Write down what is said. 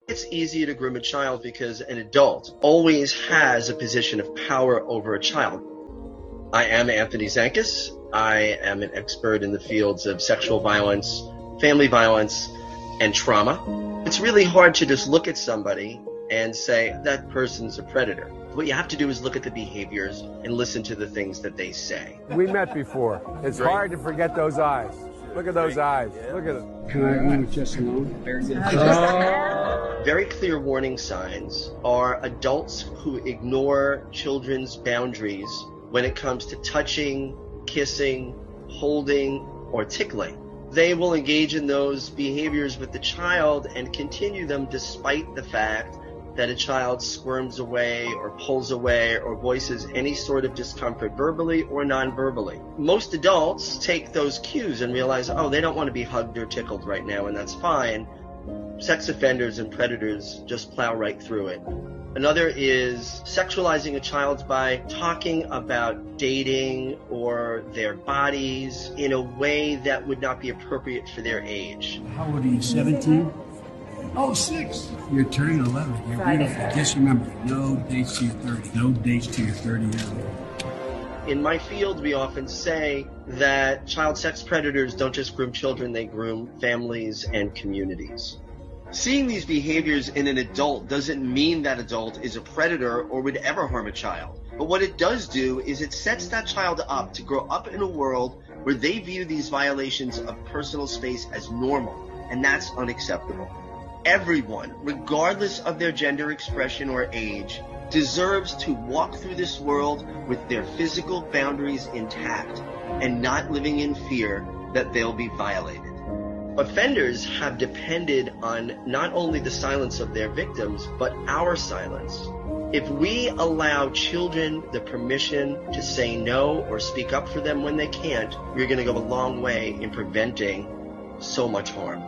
It's easier to groom a child because an adult always has a position of power over a child. I am Anthony Zankis. I am an expert in the fields of sexual violence, family violence, and trauma. It's really hard to just look at somebody and say that person's a predator. What you have to do is look at the behaviors and listen to the things that they say. We met before. It's hard to forget those eyes. Look at those eyes. Look at them. Can I own with just alone? Very clear warning signs are adults who ignore children's boundaries when it comes to touching, kissing, holding, or tickling. They will engage in those behaviors with the child and continue them despite the fact that a child squirms away or pulls away or voices any sort of discomfort verbally or non-verbally. Most adults take those cues and realize, oh, they don't want to be hugged or tickled right now, and that's fine. Sex offenders and predators just plow right through it. Another is sexualizing a child by talking about dating or their bodies in a way that would not be appropriate for their age. How old are you, 17? Oh, 6. You're turning 11. You're beautiful. Just remember, no dates till you're 30. No dates till you're 30 years old. In my field, we often say that child sex predators don't just groom children, they groom families and communities. Seeing these behaviors in an adult doesn't mean that adult is a predator or would ever harm a child. But what it does do is it sets that child up to grow up in a world where they view these violations of personal space as normal, and that's unacceptable. Everyone, regardless of their gender expression or age, deserves to walk through this world with their physical boundaries intact and not living in fear that they'll be violated. Offenders have depended on not only the silence of their victims, but our silence. If we allow children the permission to say no or speak up for them when they can't, we're going to go a long way in preventing so much harm.